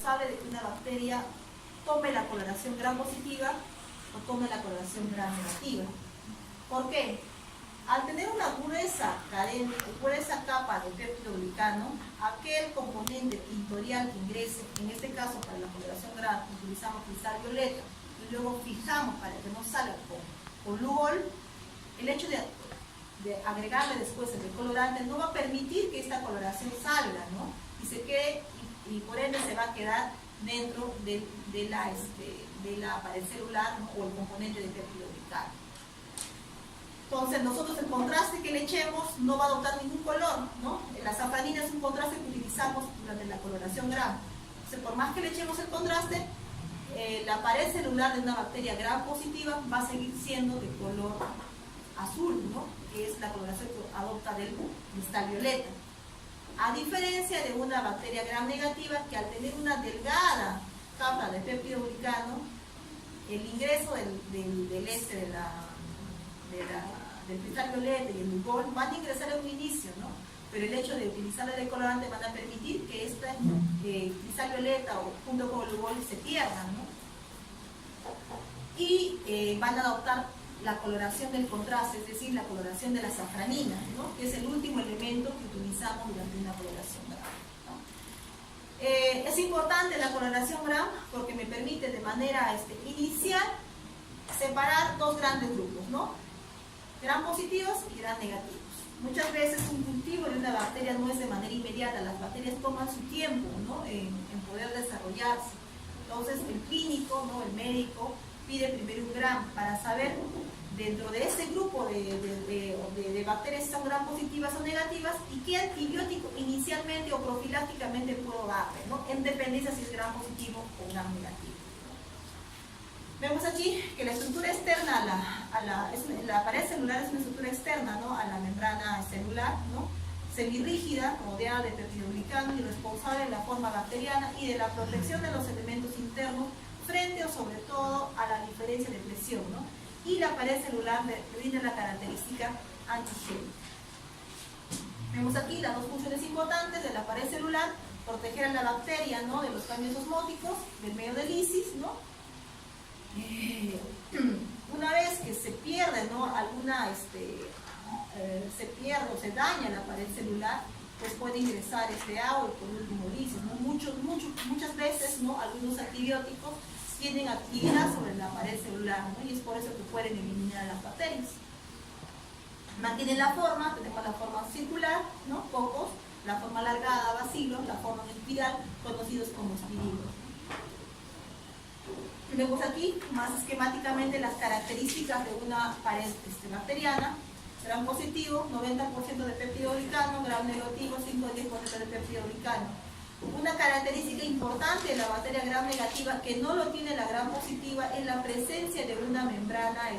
responsable de que una bacteria tome la coloración gram positiva o tome la coloración gram negativa. ¿Por qué? Al tener una gruesa capa de peptidoglicano, aquel componente tintorial que ingrese, en este caso para la coloración gram, utilizamos cristal violeta y luego fijamos para que no salga con Lugol, el hecho de agregarle después el colorante no va a permitir que esta coloración salga, ¿no? Y se quede, y por ende se va a quedar dentro de la pared celular, ¿no? O el componente de peptidoglicano. Entonces nosotros el contraste que le echemos no va a adoptar ningún color, ¿no? La safranina es un contraste que utilizamos durante la coloración gram. Entonces por más que le echemos el contraste, la pared celular de una bacteria gram positiva va a seguir siendo de color azul, ¿no? Que es la coloración que adopta del cristal violeta. A diferencia de una bacteria gram negativa que al tener una delgada capa de peptidoglicano, el ingreso del cristal violeta y el Lugol van a ingresar a un inicio, ¿no? Pero el hecho de utilizar el decolorante van a permitir que este cristal violeta o junto con el Lugol se pierdan, ¿no? Y van a adoptar la coloración del contraste, es decir, la coloración de la safranina, ¿no? Que es el último elemento que utilizamos durante una coloración gram, ¿no? Es importante la coloración gram porque me permite de manera inicial separar dos grandes grupos, ¿no? Gram positivos y gram negativos. Muchas veces un cultivo de una bacteria no es de manera inmediata, las bacterias toman su tiempo, ¿no? en poder desarrollarse. Entonces el clínico, ¿no? El médico pide primero un gram para saber dentro de ese grupo de bacterias si son gram positivas o negativas y qué antibiótico inicialmente o profilácticamente puedo darle, ¿no? En dependencia si es gram positivo o gram negativo. Vemos aquí que la estructura externa la pared celular es una estructura externa, ¿no? A la membrana celular, ¿no? Semirrígida, rodeada de peptidoglicano y responsable de la forma bacteriana y de la protección de los elementos internos frente o sobre todo a la diferencia de presión, ¿no? Y la pared celular brinda la característica antigénica. Vemos aquí las dos funciones importantes de la pared celular: proteger a la bacteria, ¿no? De los cambios osmóticos, del medio de lisis, ¿no? Una vez que se pierde, ¿no? Se pierde o se daña la pared celular, pues puede ingresar agua y por último lisis, ¿no? Muchas veces, ¿no? Algunos antibióticos tienen actividad sobre la pared celular, ¿no? Y es por eso que pueden eliminar a las bacterias. Mantienen la forma, tenemos la forma circular, ¿no? Pocos, la forma alargada, bacilos, la forma espiral, conocidos como espirilos. Vemos aquí más esquemáticamente las características de una pared bacteriana: gram positivo, 90% de peptidoglicano, gram negativo, 5 o 10% de peptidoglicano. Una característica importante de la bacteria gram negativa que no lo tiene la gram positiva es la presencia de una membrana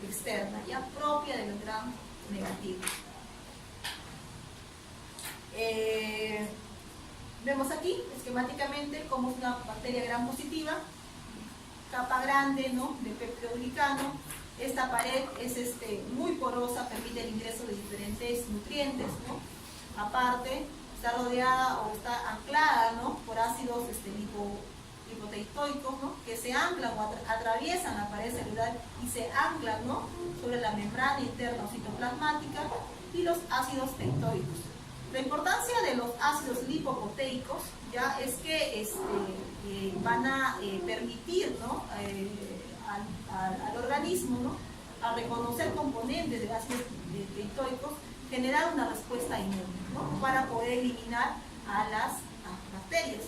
externa, ya propia del gram negativo. Vemos aquí esquemáticamente cómo es una bacteria gram positiva. Capa grande, ¿no? De peptidoglicano. Esta pared es muy porosa, permite el ingreso de diferentes nutrientes, ¿no? Aparte, está rodeada o está anclada, ¿no? Por ácidos lipoteicoicos, ¿no? Que se anclan o atraviesan la pared celular y se anclan, ¿no? Sobre la membrana interna o citoplasmática, y los ácidos teitoicos. La importancia de los ácidos lipoproteicos ya es que van a permitir, ¿no? al organismo, ¿no? A reconocer componentes de ácidos teitoicos, generar una respuesta inmune, ¿no? Para poder eliminar a las bacterias.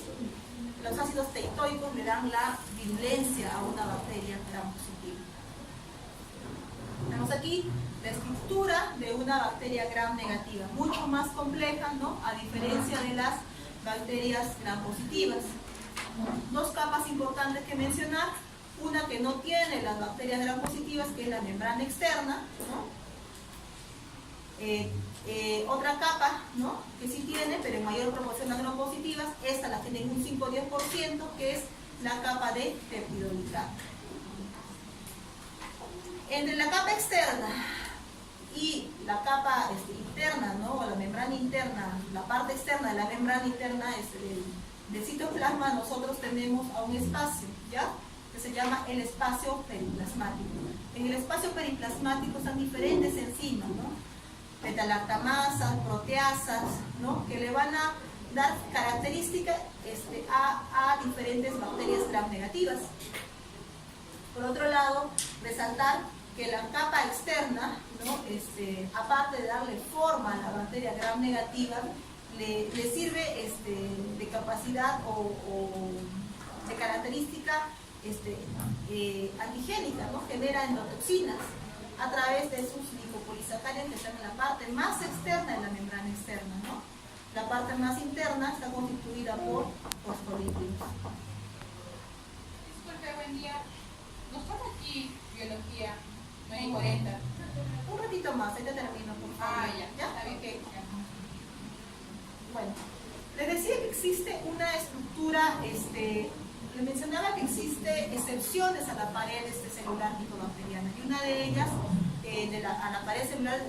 Los ácidos teitoicos le dan la virulencia a una bacteria gram positiva. Vemos aquí la estructura de una bacteria gram negativa, mucho más compleja, ¿no? A diferencia de las bacterias gram positivas. Dos capas importantes que mencionar: una que no tiene las bacterias gram positivas, que es la membrana externa, ¿no? Otra capa, ¿no? Que sí tiene, pero en mayor proporción las gram positivas. Esta la tiene en un 5 o 10%, que es la capa de peptidoglicano. Entre la capa externa y la capa interna, ¿no? O la membrana interna, la parte externa de la membrana interna del citoplasma nosotros tenemos a un espacio, ¿ya?, que se llama el espacio periplasmático. En el espacio periplasmático están diferentes enzimas, ¿no?, beta-lactamasas, proteasas, ¿no?, que le van a dar características a diferentes bacterias gram negativas. Por otro lado, resaltar que la capa externa, ¿no?, aparte de darle forma a la bacteria gram negativa, le sirve de capacidad o de característica antigénica, ¿no?, genera endotoxinas a través de sus lipopolisacáridos que están en la parte más externa de la membrana externa, ¿no? La parte más interna está constituida por fosfolípidos. Disculpe, buen día. ¿Nos pone aquí biología 9:40? Un ratito más, ahí te termino, por favor. Ya. Está bien que... Bueno, les decía que existe una estructura, le mencionaba que existe excepciones a la pared celular micobacteriana, y una de ellas, a la pared celular,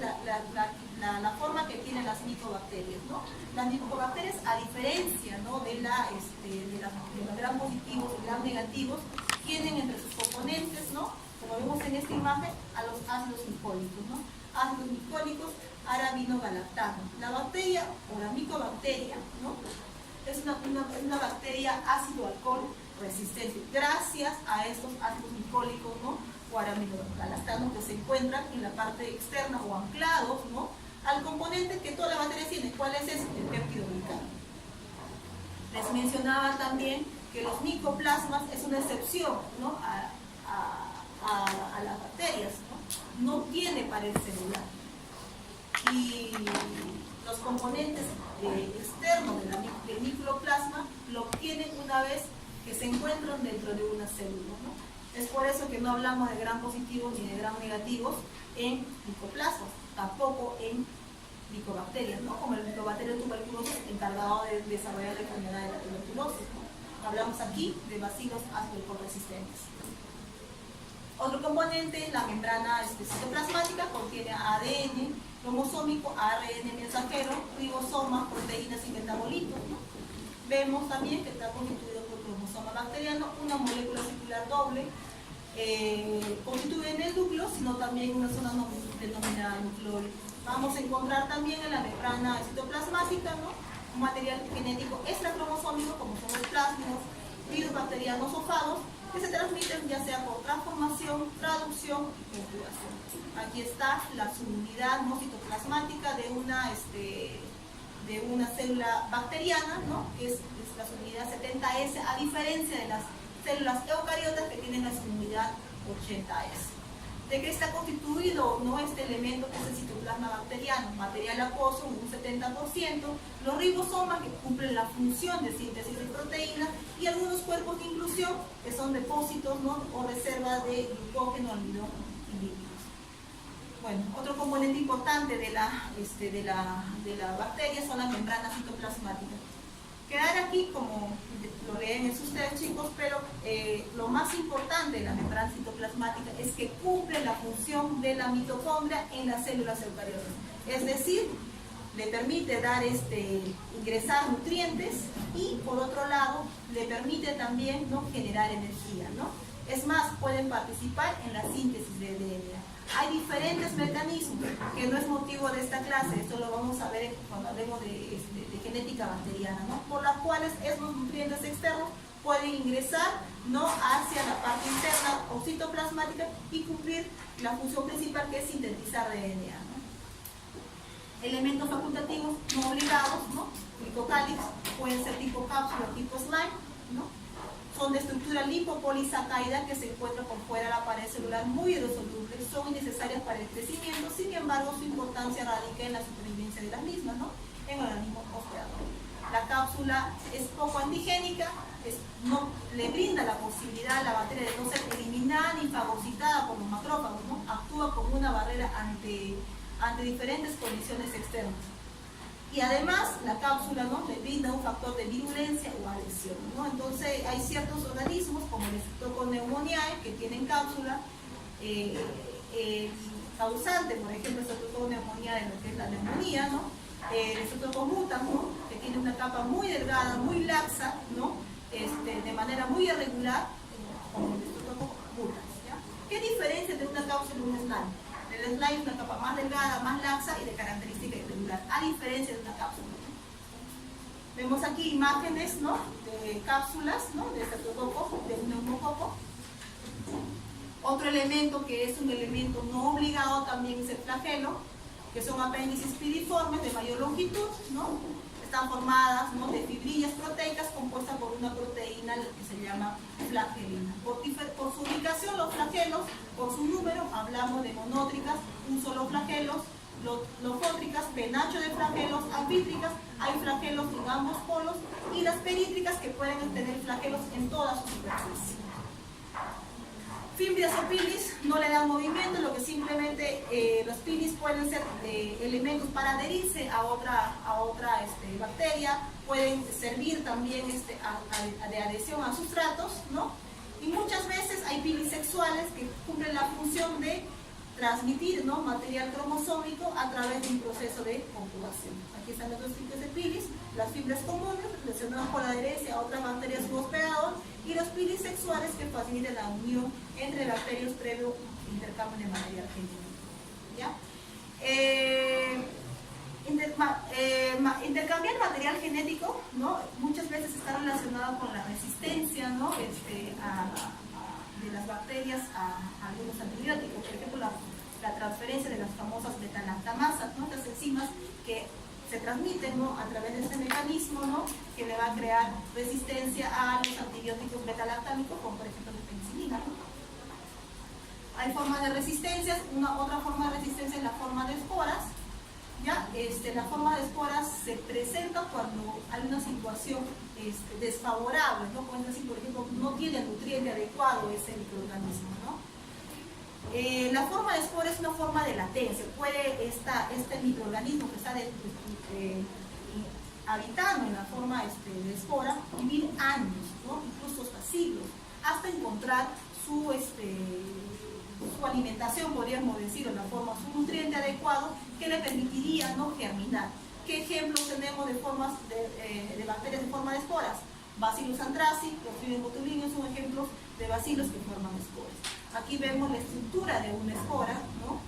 la forma que tienen las micobacterias, ¿no? Las micobacterias, a diferencia, ¿no?, de los gram positivos y gram negativos, tienen entre sus componentes, ¿no?, como vemos en esta imagen, a los ácidos micólicos, ¿no? Ácidos micólicos, arabinogalactano. La bacteria o la micobacteria, ¿no?, es una bacteria ácido-alcohol resistente, gracias a estos ácidos micólicos, ¿no?, o arabinogalactano, que se encuentran en la parte externa o anclados, ¿no?, al componente que toda la bacteria tiene. ¿Cuál es ese? El péptido glicano. Les mencionaba también que los micoplasmas es una excepción, ¿no?, a las bacterias, ¿no? No tiene pared celular. Y los componentes externos del microplasma lo obtienen una vez que se encuentran dentro de una célula, ¿no? Es por eso que no hablamos de gram positivos ni de gram negativos en micoplasmas, tampoco en micobacterias, ¿no?, como el micobacterio tuberculosis encargado de desarrollar la enfermedad de la tuberculosis, ¿no? Hablamos aquí de bacilos ácido-alcohol resistentes. Otro componente, la membrana citoplasmática, contiene ADN cromosómico, ARN mensajero, ribosomas, proteínas y metabolitos, ¿no? Vemos también que está constituido por cromosoma bacteriano, una molécula circular doble, constituye en el núcleo, sino también una zona denominada nucleoide. Vamos a encontrar también en la membrana citoplasmática, ¿no?, un material genético extracromosómico, como son los plásmidos, virus bacterianos o fagos, que se transmiten ya sea por transformación, traducción y conjugación. Aquí está la subunidad, ¿no?, citoplasmática de una célula bacteriana, ¿no?, que es la subunidad 70S, a diferencia de las células eucariotas que tienen la subunidad 80S. ¿De qué está constituido, no, este elemento que es el citoplasma bacteriano? Material acuoso, un 70%, los ribosomas, que cumplen la función de síntesis de proteínas, y algunos cuerpos de inclusión, que son depósitos, ¿no?, o reservas de glucógeno, almidón y lípidos. Bueno, otro componente importante de la bacteria son las membranas citoplasmáticas. Quedar aquí, como lo leen ustedes, chicos, pero lo más importante de la membrana citoplasmática es que cumple la función de la mitocondria en las células eucariotas. Es decir, le permite ingresar nutrientes y, por otro lado, le permite también, ¿no?, generar energía, ¿no? Es más, pueden participar en la síntesis de DNA. Hay diferentes mecanismos que no es motivo de esta clase, esto lo vamos a ver cuando hablemos de genética bacteriana, ¿no?, por las cuales esos nutrientes externos pueden ingresar, ¿no?, hacia la parte interna o citoplasmática y cumplir la función principal, que es sintetizar DNA, ¿no? Elementos facultativos no obligados, ¿no?, glicocálix, pueden ser tipo cápsula, tipo slime, ¿no? Son de estructura lipopolisacárida que se encuentran por fuera de la pared celular, muy hidrosolubles, son innecesarias para el crecimiento, sin embargo su importancia radica en la supervivencia de las mismas, ¿no?, en el organismo hospedador. La cápsula es poco antigénica, no le brinda la posibilidad a la bacteria de no ser eliminada ni fagocitada por los macrófagos, ¿no?, actúa como una barrera ante diferentes condiciones externas. Y además la cápsula, ¿no?, le brinda un factor de virulencia o adhesión, ¿no? Entonces hay ciertos organismos como el Streptococcus que tienen cápsula, causante, por ejemplo, el Streptococcus de lo que es la neumonía, ¿no? El Streptococcus mutans, ¿no?, que tiene una capa muy delgada, muy laxa, ¿no? De manera muy irregular, como el estreptococo mutans, ¿ya? ¿Qué diferencia de una cápsula y un slime? El slime es una capa más delgada, más laxa y de característica irregular, a diferencia de una cápsula. Vemos aquí imágenes, ¿no?, de cápsulas, ¿no?, de estreptococo, de un neumococo. Otro elemento que es un elemento no obligado también es el flagelo, que son apéndices piriformes de mayor longitud, ¿no? Están formadas, ¿no?, de fibrillas proteicas compuestas por una proteína que se llama flagelina. Por su ubicación, los flagelos, por su número, hablamos de monótricas, un solo flagelos, lofótricas, penacho de flagelos, anfítricas, hay flagelos en ambos polos, y las perítricas, que pueden tener flagelos en toda su superficie. Fimbrias o pilis no le dan movimiento, lo que simplemente los pilis pueden ser elementos para adherirse a otra bacteria, pueden servir también de adhesión a sustratos, ¿no? Y muchas veces hay pilis sexuales que cumplen la función de transmitir, ¿no?, material cromosómico a través de un proceso de conjugación. Aquí están otros tipos de pilis, las fibras comunes relacionadas con la adherencia a otras bacterias u hospedador, y los pilis sexuales que facilitan la unión entre bacterias previo intercambio de material genético, ¿ya? Intercambiar material genético, ¿no?, muchas veces está relacionado con la resistencia, ¿no?, de las bacterias a algunos antibióticos. Por ejemplo, la transferencia de las famosas beta-lactamasas, ¿no?, estas enzimas que se transmiten, ¿no?, a través de este mecanismo, ¿no?, que le va a crear resistencia a los antibióticos beta-lactámicos, como por ejemplo la penicilina, ¿no? Hay formas de resistencia. Otra forma de resistencia es la forma de esporas, ¿ya? La forma de esporas se presenta cuando hay una situación desfavorable, ¿no? Puede decir, por ejemplo, no tiene el nutriente adecuado ese microorganismo, ¿no? La forma de espora es una forma de latencia. Puede este microorganismo que está habitando en la forma de espora vivir años, ¿no?, incluso hasta siglos, hasta encontrar su alimentación, podríamos decir, en la forma, su nutriente adecuado que le permitiría, ¿no?, germinar. ¿Qué ejemplos tenemos de formas de bacterias en forma de esporas? Bacillus anthracis, Clostridium botulinum son ejemplos de bacilos que forman esporas. Aquí vemos la estructura de una espora, ¿no?,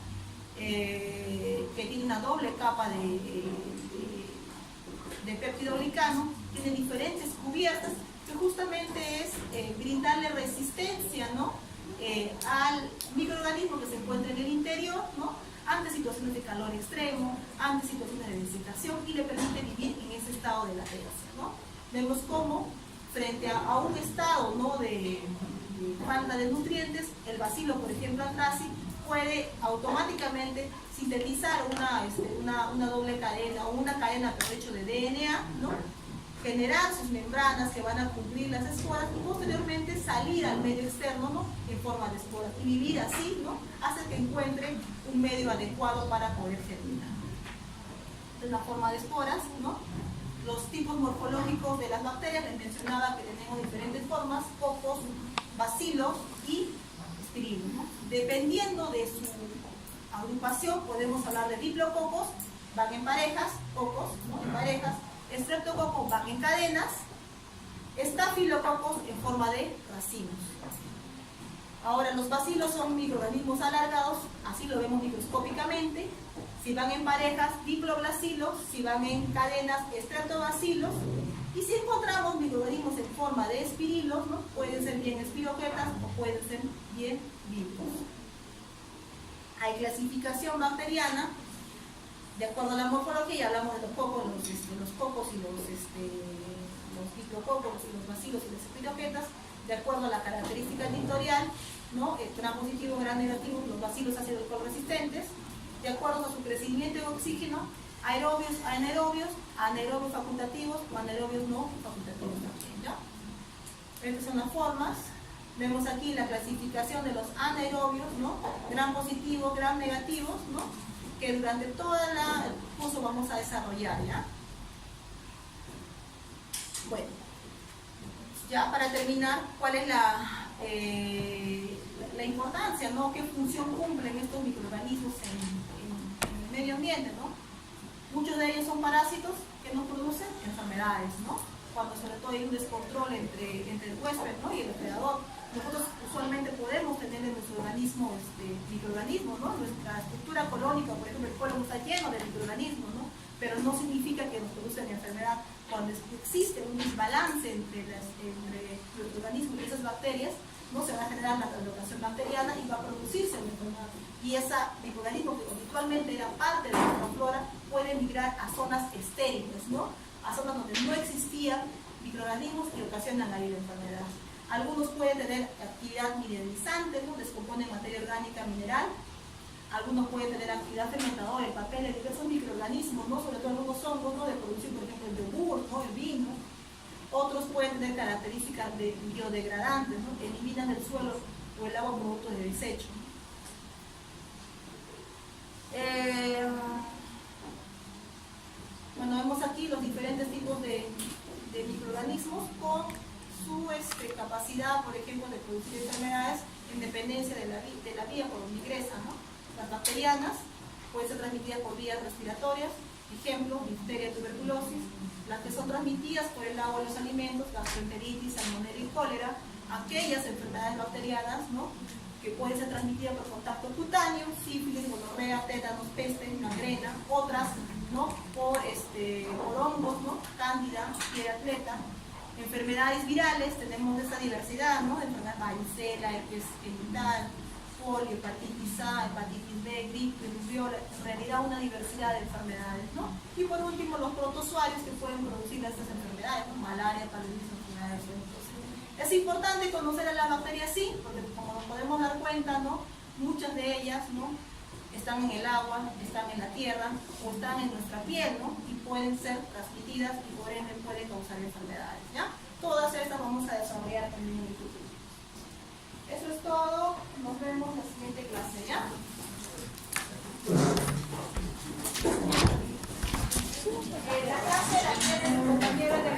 que tiene una doble capa de péptido glicano, tiene diferentes cubiertas, que justamente es brindarle resistencia, ¿no?, al microorganismo que se encuentra en el interior, ¿no?, ante situaciones de calor extremo, ante situaciones de desecación, y le permite vivir en ese estado de latencia, ¿no? Vemos cómo, frente a un estado, ¿no?, de falta de nutrientes, el bacilo, por ejemplo, anthracis, puede automáticamente sintetizar una doble cadena o una cadena, por hecho, de DNA, ¿no?, generar sus membranas que van a cubrir las esporas y posteriormente salir al medio externo, ¿no?, en forma de esporas, y vivir así, ¿no?, hasta que encuentre un medio adecuado para poder germinar. Esta es la forma de esporas, ¿no? Los tipos morfológicos de las bacterias, les mencionaba que tenemos diferentes formas: cocos, bacilos y espirilos, ¿no? Dependiendo de su agrupación, podemos hablar de diplococos, van en parejas, cocos, ¿no?, en parejas; estreptococos van en cadenas; estafilococos en forma de racimos. Ahora, los bacilos son microorganismos alargados, así lo vemos microscópicamente. Si van en parejas, diplobacilos; si van en cadenas, estreptobacilos. Y si encontramos microorganismos en forma de espirilos, ¿no?, pueden ser bien espiroquetas o pueden ser bien vivos. Hay clasificación bacteriana de acuerdo a la morfología, y hablamos de los cocos, los cocos y los diplococos y los bacilos y las espiroquetas, de acuerdo a la característica editorial, ¿no?, gram positivos, gram negativos, los bacilos ácido alcohol resistentes, de acuerdo a su crecimiento en oxígeno, aerobios, anaerobios, anaerobios facultativos o anaerobios no facultativos también, ¿ya? Estas son las formas. Vemos aquí la clasificación de los anaerobios, ¿no?, gram positivos, gram negativos, ¿no?, que durante todo el curso vamos a desarrollar, ¿ya? Bueno, ya para terminar, ¿cuál es la importancia, ¿no?, qué función cumplen estos microorganismos en el medio ambiente, ¿no? Muchos de ellos son parásitos que nos producen enfermedades, ¿no? Cuando sobre todo hay un descontrol entre el huésped, ¿no?, y el hospedador. Nosotros usualmente podemos tener en nuestro organismo microorganismos, ¿no? Nuestra estructura colónica, por ejemplo, el colon está lleno de microorganismos, ¿no? Pero no significa que nos producen enfermedad. Cuando existe un desbalance entre los organismos y esas bacterias, no se va a generar la translocación bacteriana y va a producirse una enfermedad. Y ese microorganismo que habitualmente era parte de nuestra flora puede migrar a zonas estériles, ¿no? A zonas donde no existían microorganismos que ocasionan ahí la enfermedad. Algunos pueden tener actividad mineralizante, ¿no? Descomponen materia orgánica mineral. Algunos pueden tener actividad fermentadora, el papel de diversos microorganismos, ¿no? Sobre todo algunos hongos, ¿no? De producir, por ejemplo, el yogur, ¿no?, el vino. Otros pueden tener características de biodegradantes, ¿no? Eliminan el suelo o el agua producto de desecho. Bueno, vemos aquí los diferentes tipos de microorganismos con su capacidad, por ejemplo, de producir enfermedades en dependencia de la vía por donde ingresan, ¿no? Las bacterianas pueden ser transmitidas por vías respiratorias, ejemplo, difteria, tuberculosis. Las que son transmitidas por el agua de los alimentos, gastroenteritis, salmonela y cólera. Aquellas enfermedades bacterianas, ¿no?, que pueden ser transmitidas por contacto cutáneo, sífilis, gonorrea, tétanos, peste, gangrena. Otras, ¿no?, por hongos, ¿no?, cándida, fiebre atleta. Enfermedades virales, tenemos esta diversidad, ¿no?, de enfermedades varicela, herpes genital, polio, hepatitis A, hepatitis B, gripe, rubiola, en realidad una diversidad de enfermedades, ¿no? Y por último, los protozoarios que pueden producir estas enfermedades, ¿no?, malaria, paludismo, enfermedades. Entonces, es importante conocer a las bacterias, sí, porque como nos podemos dar cuenta, ¿no?, muchas de ellas, ¿no?, están en el agua, están en la tierra o están en nuestra piel, ¿no?, y pueden ser transmitidas y por ende pueden causar enfermedades, ¿ya? Todas estas vamos a desarrollar en el futuro. Eso es todo, nos vemos en la siguiente clase, ¿ya? La clase la tiene el compañero de